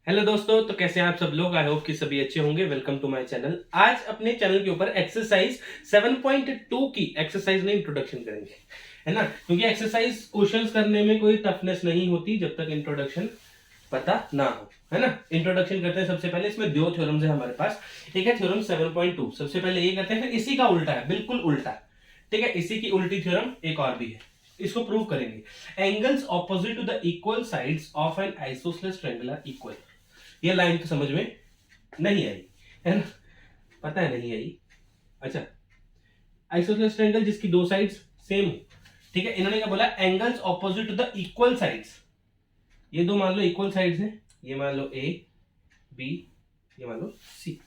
Hello दोस्तों, तो कैसे हैं आप सब लोग। आई होप कि सभी अच्छे होंगे। Welcome to my channel. आज अपने चैनल के ऊपर एक्सरसाइज 7.2 की एक्सरसाइज में इंट्रोडक्शन करेंगे, है ना। क्योंकि एक्सरसाइज क्वेश्चंस करने में कोई टफनेस नहीं होती जब तक इंट्रोडक्शन पता ना हो, है ना। इंट्रोडक्शन करते हैं सबसे पहले। इसमें दो थ्योरम्स है हमारे पास। एक है थ्योरम 7.2, सबसे पहले ये करते हैं, फिर इसी का उल्टा है, बिल्कुल उल्टा। ठीक है, इसी की उल्टी थ्योरम एक और भी है, इसको प्रूव करेंगे। Angles opposite to the equal sides of an isosceles triangle are equal. ये लाइन तो समझ में नहीं आई, है ना, पता है नहीं आई। अच्छा, आइसोसेलेस ट्रायंगल जिसकी दो साइड्स सेम हो, ठीक है। इन्होंने क्या बोला, angles opposite to the equal sides. ये दो मान लो इक्वल साइड्स हैं, ये मान लो ए बी, ये मान लो सी,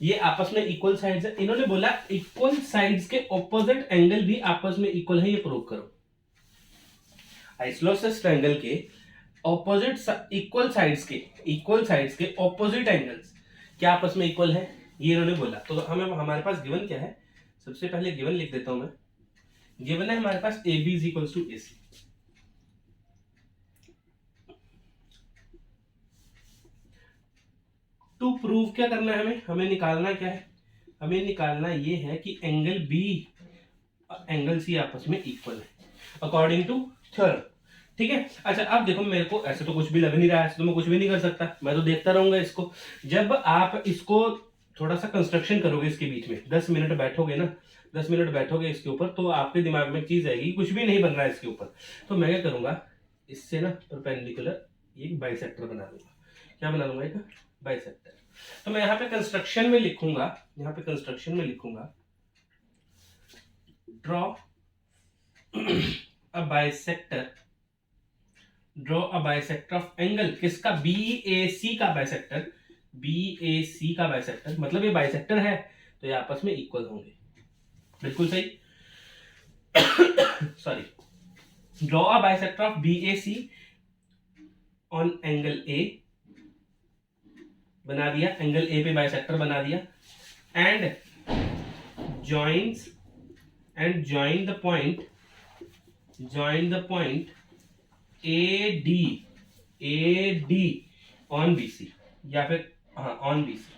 ये आपस में इक्वल साइड्स है। इन्होंने बोला इक्वल साइड्स के ऑपोजिट एंगल भी आपस में इक्वल है, ये प्रूव करो। आइसोसेलेस ट्रायंगल के ऑपोजिट इक्वल साइड्स के ऑपोजिट एंगल्स क्या आपस में इक्वल है, ये इन्होंने बोला। तो हमें हमारे पास गिवन क्या है, सबसे पहले गिवन लिख देता हूं मैं। गिवन है हमारे पास A B is equal to A C. To prove क्या करना है हमें निकालना क्या है, हमें निकालना ये है कि एंगल बी एंगल सी आपस में इक्वल है अकॉर्डिंग टू थ्योरम। ठीक है। अच्छा, अब देखो, मेरे को ऐसे तो कुछ भी लग नहीं रहा है, ऐसे तो मैं कुछ भी नहीं कर सकता, मैं तो देखता रहूंगा इसको। जब आप इसको थोड़ा सा कंस्ट्रक्शन करोगे इसके बीच में, 10 मिनट बैठोगे ना, 10 मिनट बैठोगे इसके ऊपर, तो आपके दिमाग में एक चीज आएगी, कुछ भी नहीं बन रहा है इसके ऊपर। तो मैं क्या करूंगा, इससे ना परपेंडिकुलर एक बाइसेक्टर बना लूंगा। क्या बना लूंगा, एक बाइसेक्टर। तो मैं यहाँ पे कंस्ट्रक्शन में लिखूंगा, यहाँ पे कंस्ट्रक्शन में लिखूंगा, draw a bisector, draw a bisector of angle, किसका, बी ए सी का बाइसेक्टर, बी ए सी का बाइसेक्टर, मतलब ये बाइसेक्टर है तो ये आपस में इक्वल होंगे। बिल्कुल सही। Sorry, draw a bisector of B A C on angle A, बना दिया, एंगल ए पे बाइसेक्टर बना दिया। And joins and join the point, join the point A D on B C, या फिर हाँ ऑन बी सी,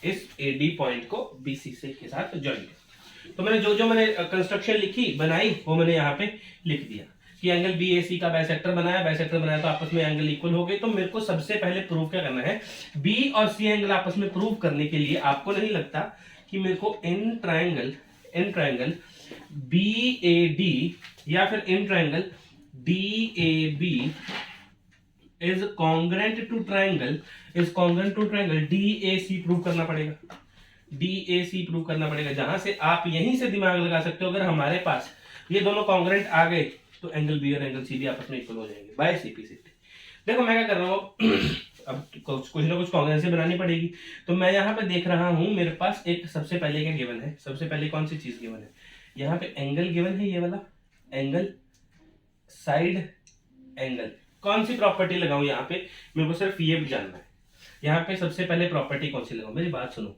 इस A D point को बी सी से के साथ ज्वाइन कर। तो मैंने जो मैंने कंस्ट्रक्शन लिखी बनाई वो मैंने यहाँ पे लिख दिया कि एंगल बी ए सी का बाइसेक्टर बनाया तो आपस में एंगल इक्वल हो गए। तो मेरे को सबसे पहले प्रूव क्या करना है, बी और सी एंगल आपस में प्रूव करने के लिए आपको नहीं लगता कि मेरे को in triangle B A D या फिर in triangle DAB is congruent to triangle DAC prove करना पड़ेगा। DAC प्रूव करना पड़ेगा, जहां से आप यहीं से दिमाग लगा सकते हो। अगर हमारे पास ये दोनों कॉन्ग्रेंट आ गए तो एंगल बी और एंगल सी भी आपस में इक्वल हो जाएंगे बाय सीपीसीटी। देखो मैं क्या कर रहा हूँ, अब कुछ ना कुछ कॉन्ग्रेंसी बनानी पड़ेगी। तो मैं यहाँ पे देख रहा हूँ, मेरे पास एक सबसे पहले क्या गिवन है, सबसे पहले कौन सी चीज गिवन है, यहाँ पे एंगल गिवन है, ये वाला एंगल, साइड एंगल। कौन सी प्रॉपर्टी लगाऊं यहाँ पे, मेरे को सिर्फ ये जानना है। यहाँ पे सबसे पहले प्रॉपर्टी कौन सी लगाऊं, मेरी बात सुनो।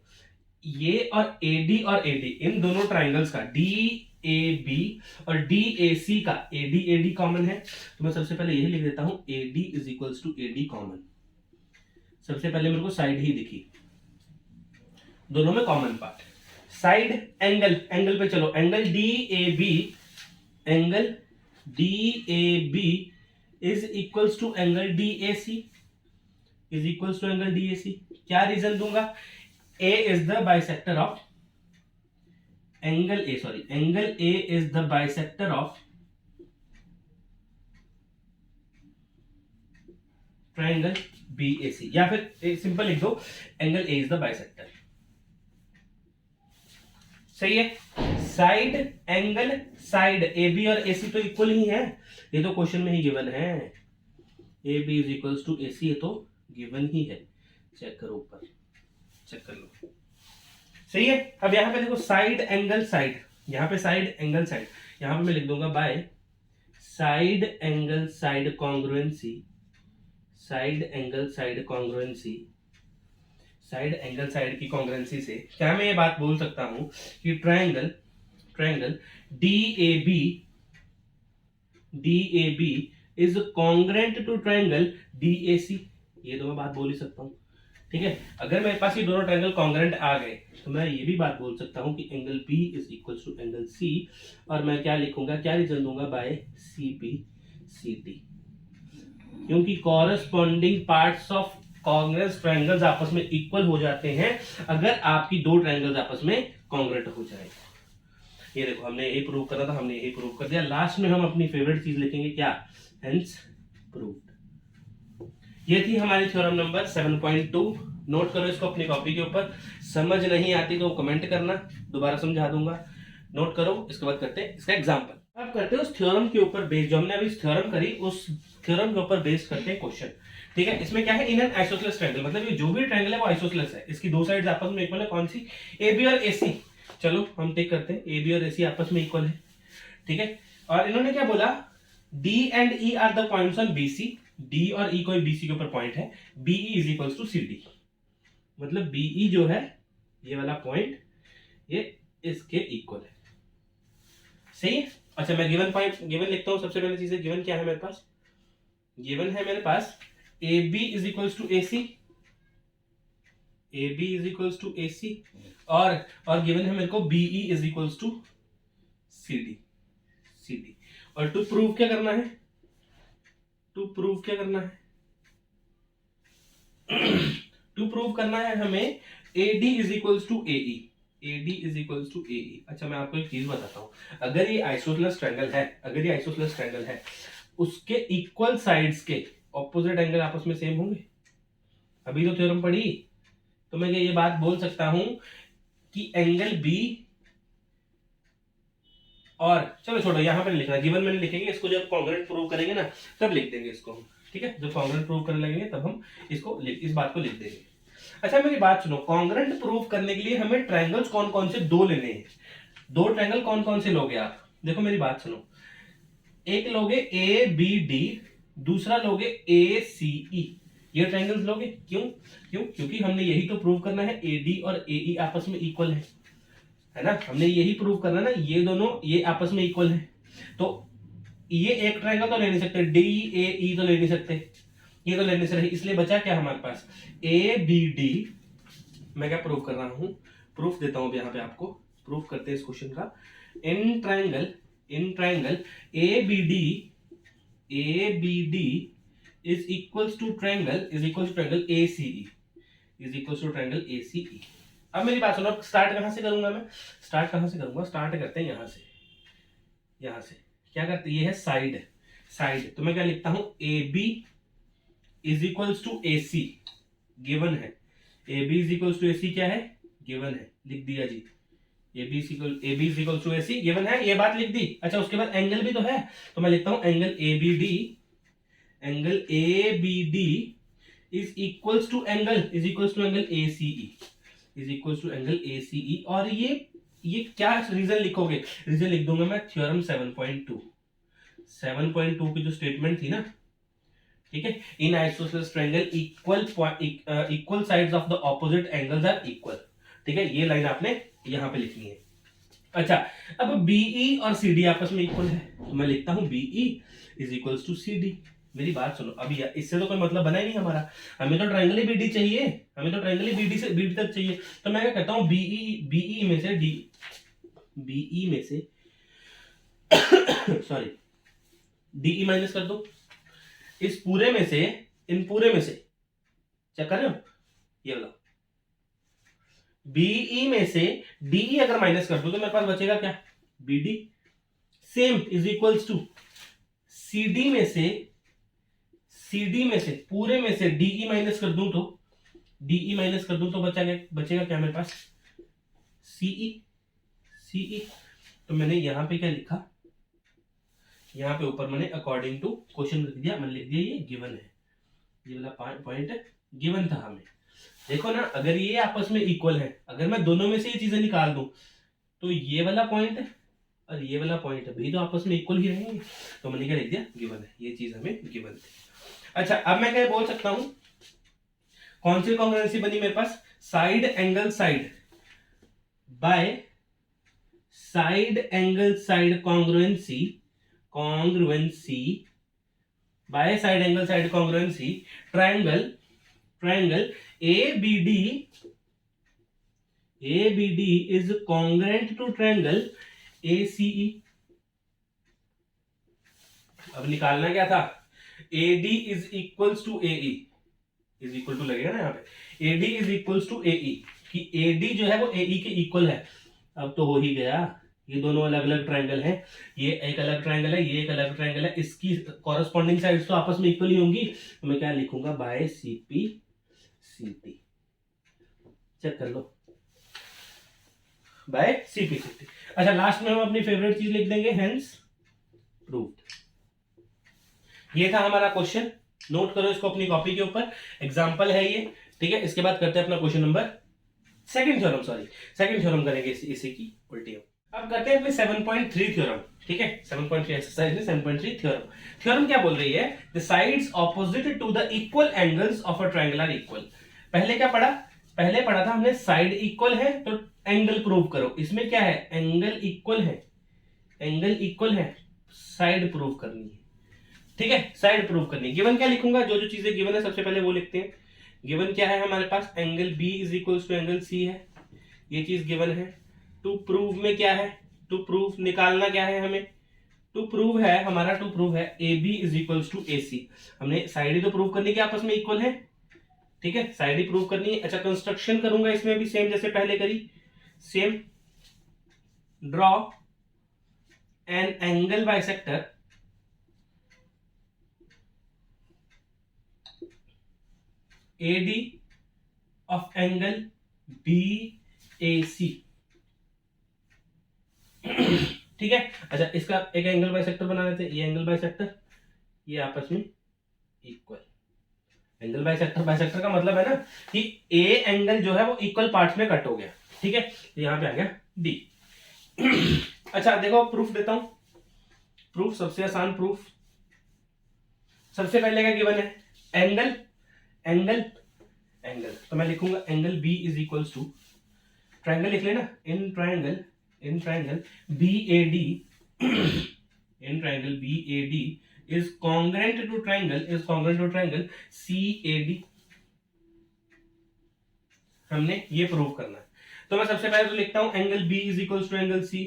ये और एडी और एडी, इन दोनों ट्राइंगल्स का डी ए बी और डी ए सी का एडी कॉमन है। तो मैं सबसे पहले यही लिख देता हूं, AD is equals to AD common. सबसे पहले मेरे को साइड ही दिखी, दोनों में कॉमन पार्ट। साइड एंगल पे चलो, angle D A B is equals to angle DAC, is equals to angle DAC। क्या रीजन दूंगा, A is the bisector of angle A is the bisector of triangle BAC, या फिर simple लिख दो, angle A is the bisector. सही है। Side angle, side AB और AC तो इक्वल ही है, ये तो क्वेश्चन में ही गिवन है। AB is equals to AC, ये तो गिवन ही है। चेक करो ऊपर, चेक कर लो, सही है। अब यहाँ पे देखो, साइड एंगल साइड, यहाँ पे साइड एंगल साइड, यहाँ पे मैं लिख दूंगा bye side angle side congruency, side angle side congruency. Side angle side की कॉन्ग्रुएंसी से क्या मैं ये बात बोल सकता हूं कि triangle DAB is congruent to triangle DAC, ये तो मैं बात बोल ही सकता हूँ, ठीक है। अगर मेरे पास ये दोनों ट्रायंगल कॉन्ग्रुएंट आ गए तो मैं ये भी बात बोल सकता हूँ कि angle B is equal to angle C, और मैं क्या लिखूंगा, क्या रीजन दूंगा, by C P C T, क्योंकि corresponding parts of congruent triangles आपस में इक्वल हो जाते हैं अगर आपकी दो ट्रायंगल्स आपस में कॉन्ग्रुएंट हो जाए। ये देखो हमने यही प्रूव करा था, हमने यही प्रूव कर दिया। लास्ट में हम अपनी फेवरेट चीज लिखेंगे, क्या, हेंस प्रूव्ड। ये थी हमारी थ्योरम नंबर 7.2। नोट करो इसको अपनी कॉपी के ऊपर, समझ नहीं आती तो कमेंट करना, दोबारा समझा दूंगा। नोट करो, इसके बाद करते हैं इसका एग्जांपल। अब करते हैं उस थ्योरम के ऊपर बेस्ड, जो हमने अभी थ्योरम करी उस थ्योरम के ऊपर बेस्ड करते हैं क्वेश्चन, ठीक है। इसमें क्या है, इन एन आइसोसेलेस ट्रायंगल, मतलब ये जो भी ट्रायंगल है वो आइसोसेलेस है, इसकी दो साइड्स आपस में इक्वल है, कौन सी, ए बी और ए सी। चलो हम टेक करते हैं, ए बी और ए सी आपस में इक्वल है, ठीक है। और इन्होंने क्या बोला, D and E are the points on B C, D और ई कोई बीसी के ऊपर पॉइंट है, BE is equals to C D, मतलब बीई जो है ये वाला पॉइंट ये इसके इक्वल है, सही है। अच्छा मैं गिवन पॉइंट, गिवन लिखता हूं। सबसे पहले चीज है, गिवन क्या है मेरे पास, गिवन है मेरे पास A B is equals to A C, A B is equals to A C, और गिवन है मेरे को B E is equals to C D, C D. और टू प्रूव क्या करना है, टू प्रूव क्या करना है टू प्रूव करना है हमें AD is equals to AE, AD is equals to AE। अच्छा मैं आपको एक चीज बताता हूं, अगर ये आइसोसेलेस ट्रायंगल है, अगर ये आइसोसेलेस ट्रायंगल है, उसके इक्वल साइड्स के ऑपोजिट एंगल आपस में सेम होंगे। अभी तो थ्योरम पढ़ी, तो मैं ये बात बोल सकता हूं कि एंगल बी और, चलो छोड़ो यहां पर लिखना, गिवन में लिखेंगे इसको, जब कॉन्ग्रुएंट प्रूव करेंगे ना तब लिख देंगे इसको हम, ठीक है। जब कॉन्ग्रुएंट प्रूव करने लगेंगे तब हम इसको इस बात को लिख देंगे। अच्छा मेरी बात सुनो, कॉन्ग्रुएंट प्रूव करने के लिए हमें ट्रायंगल्स कौन कौन से दो लेने हैं, दो ट्रायंगल कौन कौन से लोगे आप, देखो मेरी बात सुनो, एक लोगे ए बी डी, दूसरा लोगे ए सी ई, ये ट्रायंगल्स लोगे, क्यों, क्योंकि हमने यही तो प्रूव करना है ए डी और ए ई आपस में इक्वल है ना, हमने यही प्रूव करना ना, ये दोनों ये आपस में इक्वल है, तो ये एक ट्रायंगल तो ले नहीं सकते, डी ए ई तो ले नहीं सकते, ये तो लेने से रही, इसलिए बचा क्या हमारे पास, ए बी डी। मैं क्या प्रूव कर रहा हूं, प्रूफ देता हूं यहां पे आपको, प्रूफ करते हैं इस क्वेश्चन का। In triangle A B D is equals to triangle A C E, is equals to triangle A C E. अब मेरी बात सुनो, स्टार्ट कहां से करूंगा मैं, स्टार्ट करते हैं यहां से क्या करते हैं, ये है साइड, तो मैं क्या लिखता हूं, A B is equals to A C, given है, A B is equals to A C क्या है, गिवन है, लिख दिया जी, A B is equals to A C given है, ये बात लिख दी। अच्छा उसके बाद एंगल भी तो है, तो मैं लिखता हूं angle A B D is equals to angle A C E, और ये क्या रीजन लिखोगे, रीजन लिख दूंगा मैं थ्योरम 7.2 की जो स्टेटमेंट थी ना, ठीक है, in isosceles triangle equal sides of the opposite angles are equal, ठीक है, ये लाइन आपने यहां पे लिखनी है। अच्छा अब बीई और सीडी आपस में इक्वल है, तो मैं लिखता हूं BE is equals to CD. मेरी बात सुनो, अभी इससे तो कोई मतलब बना ही नहीं हमारा, हमें तो ट्रायंगल ही बीडी चाहिए, बीडी से बीडी तक चाहिए, तो मैं क्या करता हूं, बीई में से सॉरी डीई माइनस कर दो, इस पूरे में से, इन पूरे में से, चेक कर रहे हो, ये वाला बीई में से डीई अगर माइनस कर दो तो मेरे पास बचेगा क्या, BD, same is equals to CD में से पूरे में से डीई माइनस कर दूं तो बचेगा क्या मेरे पास, सीई। तो मैंने यहां पे क्या लिखा, यहाँ पे ऊपर मैंने अकॉर्डिंग टू क्वेश्चन लिख दिया, मैंने लिख दिया ये गिवन है, ये वाला पॉइंट गिवन था हमें। देखो ना, अगर ये आपस में इक्वल है, अगर मैं दोनों में से ये चीजें निकाल दूं तो ये वाला पॉइंट और ये वाला पॉइंट भी तो आपस में इक्वल ही रहेंगे, तो मैंने क्या लिख दिया, गिवन है, ये चीज हमें गिवन थी। अच्छा अब मैं क्या बोल सकता हूं, कौन सी कॉन्ग्रुएंसी बनी मेरे पास, side angle side by side angle side congruency by side angle side congruency triangle triangle ABD is congruent to triangle ACE। अब निकालना क्या था, AD is equals to AE, is equal to लगेगा ना यहाँ पे, AD is equals to AE, कि AD जो है वो AE के इक्वल है। अब तो हो ही गया, ये दोनों अलग अलग ट्रायंगल हैं, ये एक अलग ट्रायंगल है, ये एक अलग ट्रायंगल है, इसकी कॉरेस्पॉन्डिंग साइड्स तो आपस में इक्वल ही होंगी, तो मैं क्या लिखूंगा, बाय CP CT। चेक कर लो, बाय CP CT। अच्छा, लास्ट में हम अपनी फेवरेट चीज लिख देंगे, हेंस प्रूव्ड। ये था हमारा क्वेश्चन, नोट करो इसको अपनी कॉपी के ऊपर, एग्जांपल है ये, ठीक है। इसके बाद करते हैं अपना क्वेश्चन नंबर सेकंड थ्योरम करेंगे इसी की उल्टी। अब करते हैं अपने 7.3 थ्योरम, ठीक है। 7.3 एक्सरसाइज में 7.3 थ्योरम क्या बोल रही है, the sides opposite to the equal angles of a triangle are equal. पहले क्या पढ़ा, पहले पढ़ा था हमने साइड इक्वल है तो एंगल प्रूव करो। इसमें क्या है, एंगल इक्वल है, साइड प्रूव करनी है, ठीक है, साइड प्रूव करनी है। गिवन क्या लिखूंगा, जो जो चीजें गिवन है सबसे पहले वो लिखते हैं। गिवन क्या है हमारे पास, angle B is equals to angle C है, ये चीज गिवन है। टू प्रूव में क्या है, टू प्रूव निकालना क्या है हमें, टू प्रूव है हमारा, टू प्रूव है AB is equals to AC। हमने साइड ही तो प्रूव करनी है कि आपस में इक्वल है, ठीक है, साइड ही प्रूव करनी है। अच्छा, कंस्ट्रक्शन करूंगा इसमें भी सेम जैसे पहले करी, same, draw an angle bisector AD of angle BAC, ठीक है। अच्छा, इसका एक एंगल बाइसेक्टर बना लेते हैं, ये एंगल बाइसेक्टर, ये आपस में इक्वल। एंगल बाइसेक्टर का मतलब है ना कि ए एंगल जो है वो इक्वल पार्ट्स में कट हो गया, ठीक है। यहां पे आ गया D। अच्छा देखो, प्रूफ देता हूं, प्रूफ सबसे आसान प्रूफ, सबसे पहले क्या गिवन है, एंगल, तो मैं लिखूंगा angle B is equals to, triangle लिख लेना, in triangle BAD is congruent to triangle CAD। हमने ये प्रूव करना है, तो मैं सबसे पहले तो लिखता हूं angle B is equals to angle C,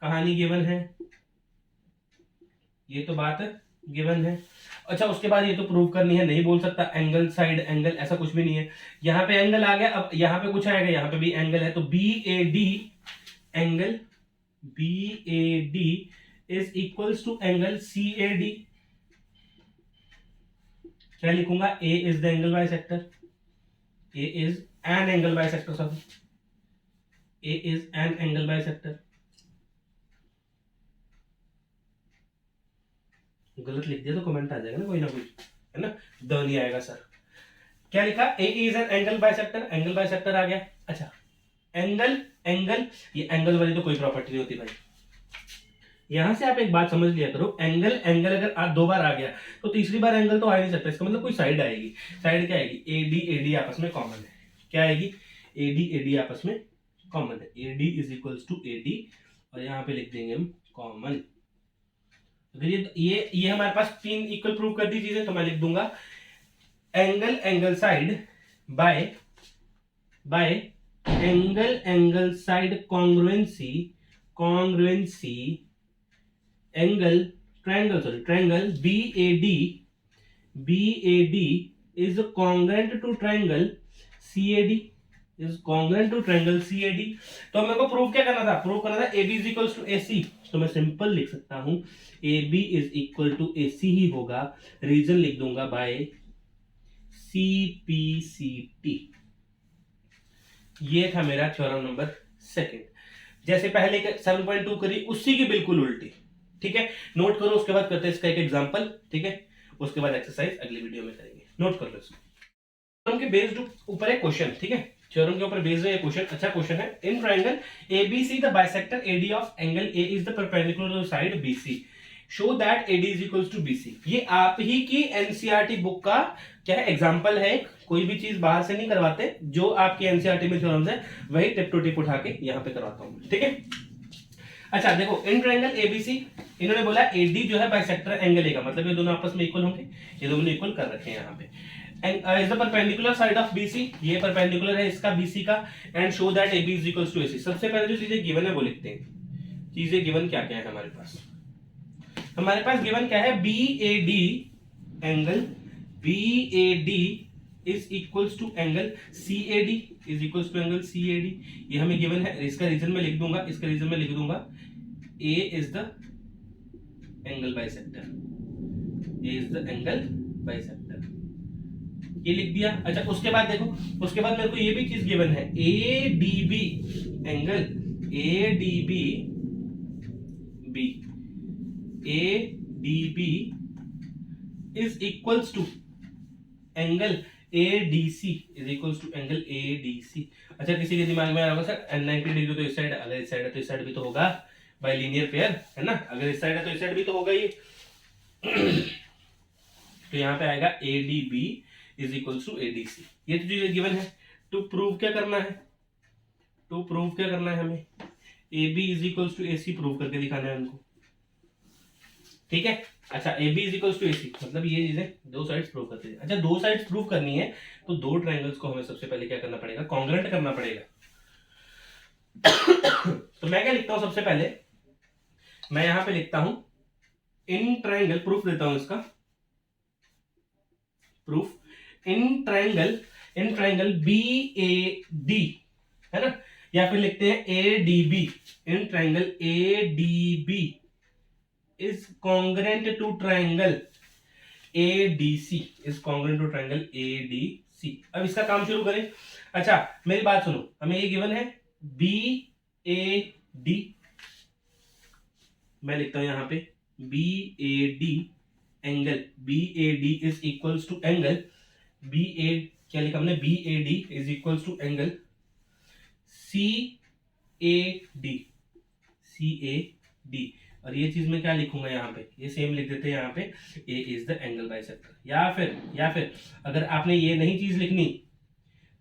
कहानी गिवन है, ये तो बात गिवन है। अच्छा, उसके बाद ये तो प्रूव करनी है, नहीं बोल सकता एंगल साइड एंगल, ऐसा कुछ भी नहीं है। यहां पे एंगल आ गया, अब यहां पे कुछ आएगा, यहां पे भी एंगल है, तो BAD angle BAD is equals to angle CAD। क्या लिखूंगा, A is the angle bisector, A is an angle bisector, sorry, A is an angle bisector. गलत लिख दिया तो कमेंट आ जाएगा ना कोई ना कोई, है ना, द नहीं आएगा सर। क्या लिखा, A is an angle bisector आ गया। अच्छा, एंगल, ये एंगल वाली तो कोई प्रॉपर्टी नहीं होती भाई। यहां से आप एक बात समझ लिया करो, एंगल अगर दो बार आ गया तो तीसरी बार एंगल तो आ नहीं सकता, इसका मतलब कोई साइड आएगी। साइड क्या आएगी, AD आपस में कॉमन है, क्या आएगी, AD आपस में कॉमन है, AD is equals to AD, और यहाँ पे लिख देंगे हम कॉमन। अगर ये हमारे पास तीन इक्वल प्रूव कर दी चीजें, तो मैं लिख दूंगा angle side bye angle side congruency angle triangle BAD is congruent to triangle CAD तो मेरे को प्रूव क्या करना था, AB is equals to AC, तो मैं सिंपल लिख सकता हूं AB is equal to AC ही होगा, रीजन लिख दूंगा बाय CPCT। ये था मेरा थ्योरम नंबर सेकंड। जैसे पहले 7.2 करी उसी की बिल्कुल उल्टी, ठीक है। नोट करो, उसके बाद करते हैं इसका एक एग्जांपल, ठीक है। उसके बाद एक्सरसाइज अगली वीडियो में करेंगे, नोट कर लो इसको। थ्योरम के बेस्ड ऊपर एक क्वेश्चन, ठीक है, थ्योरम के ऊपर बेस्ड है ये क्वेश्चन, अच्छा क्वेश्चन है। In triangle ABC the bisector AD of angle A is the perpendicular to side BC, show that AD is equals to BC। ये आप ही की एनसीईआरटी बुक का क्या है, एग्जांपल है। कोई भी चीज बाहर से नहीं करवाते, जो आपकी एनसीईआरटी में थ्योरम्स है वही टिप टू टिप उठा के यहाँ पे करवाता हूँ, ठीक है। अच्छा देखो, इन ट्रायंगल ABC इन्होंने बोला AD जो है बाइसेक्टर एंगल का, मतलब ये दोनों आपस में इक्वल होंगे, ये दोनों इक्वल कर रखे हैं यहाँ पे। And is the perpendicular side of BC, ये परपेंडिकुलर है इसका BC का, and show that AB is equals to AC। सबसे पहले जो चीजें गिवन है वो लिखते हैं। चीजें गिवन क्या क्या है हमारे पास? हमारे पास गिवन क्या है? BAD angle, BAD is equals to angle CAD is equals to angle CAD, ये हमें गिवन है। इसका रीजन में लिख दूंगा, इसका रीजन में लिख दूंगा A is the angle bisector, A is the angle bisector, ये लिख दिया। अच्छा उसके बाद देखो, उसके बाद मेरे को ये भी चीज गिवन है, ADB angle, ADB B, ADB is equals to angle ADC is equals to angle ADC। अच्छा किसी के दिमाग में आ रहा होगा सर 90 डिग्री तो इस साइड, अगर इस साइड है तो इस साइड भी तो होगा, बाय लीनियर पेयर है ना, अगर इस साइड है तो इस साइड भी तो होगा ये। तो यहाँ पे आएगा ADB is equals to ADC, ये तो चीजें गिवन है। टू प्रूव क्या करना है? टू प्रूव क्या करना है हमें? AB is equals to AC प्रूव करके दिखाना है उनको, ठीक है। अच्छा AB is equals to AC, मतलब ये चीजें दो साइड्स प्रूव करते हैं। अच्छा दो साइड्स प्रूव करनी है तो दो ट्रायंगल्स को हमें सबसे पहले क्या करना पड़ेगा? कॉन्ग्रुएंट करना पड़ेगा। तो मैं क्या लिखता हूं? सबसे पहले मैं यहां पे लिखता हूं इन ट्रायंगल, प्रूफ देता हूं इसका प्रूफ। इन ट्रायंगल BAD है ना, या फिर लिखते हैं ADB, in triangle ADB is congruent to triangle ADC, is congruent to triangle ADC। अब इसका काम शुरू करें। अच्छा मेरी बात सुनो, हमें ये गिवन है BAD, मैं लिखता हूं यहां पे BAD angle, BAD is equals to angle BA, क्या लिखा हमने? BAD is equals to angle CAD। और ये चीज मैं क्या लिखूंगा यहाँ पे? ये सेम लिख देते हैं यहाँ पे, A is the angle bisector. या फिर अगर आपने ये नहीं चीज लिखनी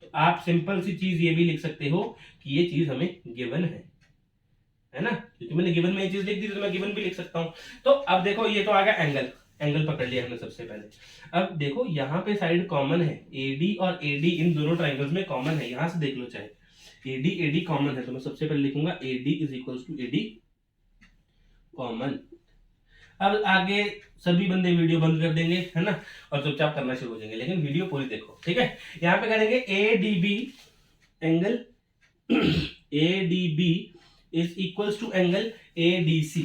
तो आप सिंपल सी चीज ये भी लिख सकते हो कि ये चीज हमें गिवन है ना, क्योंकि मैंने गिवन में ये चीज लिख दी तो मैं गिवन भी लिख सकता हूं। तो अब देखो ये तो आ गया एंगल पकड़ लिया हमने सबसे पहले। अब देखो यहाँ पे साइड कॉमन है, AD और AD इन दोनों ट्राइंगल्स में कॉमन है, यहां से देख लो चाहे AD कॉमन है, तो मैं सबसे पहले लिखूंगा AD is equals to AD common. अब आगे सभी बंदे वीडियो बंद कर देंगे है ना, और चुपचाप करना शुरू हो जाएंगे, लेकिन वीडियो पूरी देखो, ठीक है। यहाँ पे करेंगे ADB angle, ADB is equals to angle ADC,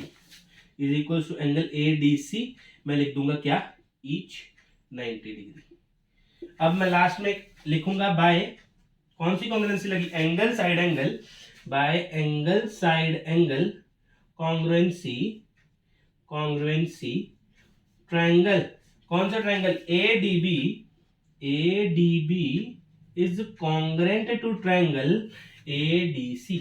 is equals to angle ADC। मैं लिख दूंगा क्या? Each 90 degree. अब मैं लास्ट में लिखूंगा बाय, कौन सी कॉन्ग्रुएंसी लगी? Angle side angle, by angle side angle congruency triangle. कौन सा triangle? ADB is congruent to triangle ADC।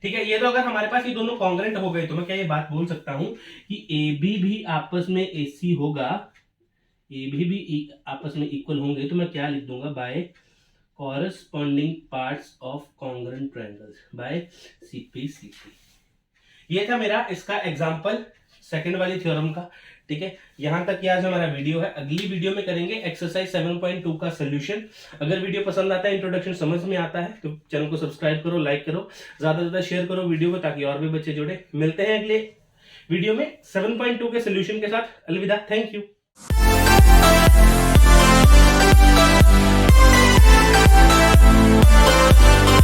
ठीक है, ये तो अगर हमारे पास ये दोनों कॉन्ग्रुएंट हो गए तो मैं क्या ये बात बोल सकता हूं कि AB भी आपस में AC होगा, AB भी आपस में इक्वल होंगे, तो मैं क्या लिख दूंगा? By corresponding parts of congruent triangles by CP। ये था मेरा इसका एग्जांपल सेकंड वाली थ्योरम का, ठीक है। यहां तक ये आज हमारा वीडियो है। अगली वीडियो में करेंगे एक्सरसाइज 7.2 का सोल्यूशन। अगर वीडियो पसंद आता है, इंट्रोडक्शन समझ में आता है, तो चैनल को सब्सक्राइब करो, लाइक करो, ज्यादा से ज्यादा शेयर करो वीडियो को, ताकि और भी बच्चे जुड़े। मिलते हैं अगले वीडियो में 7.2 के सोल्यूशन के साथ। अलविदा, थैंक यू।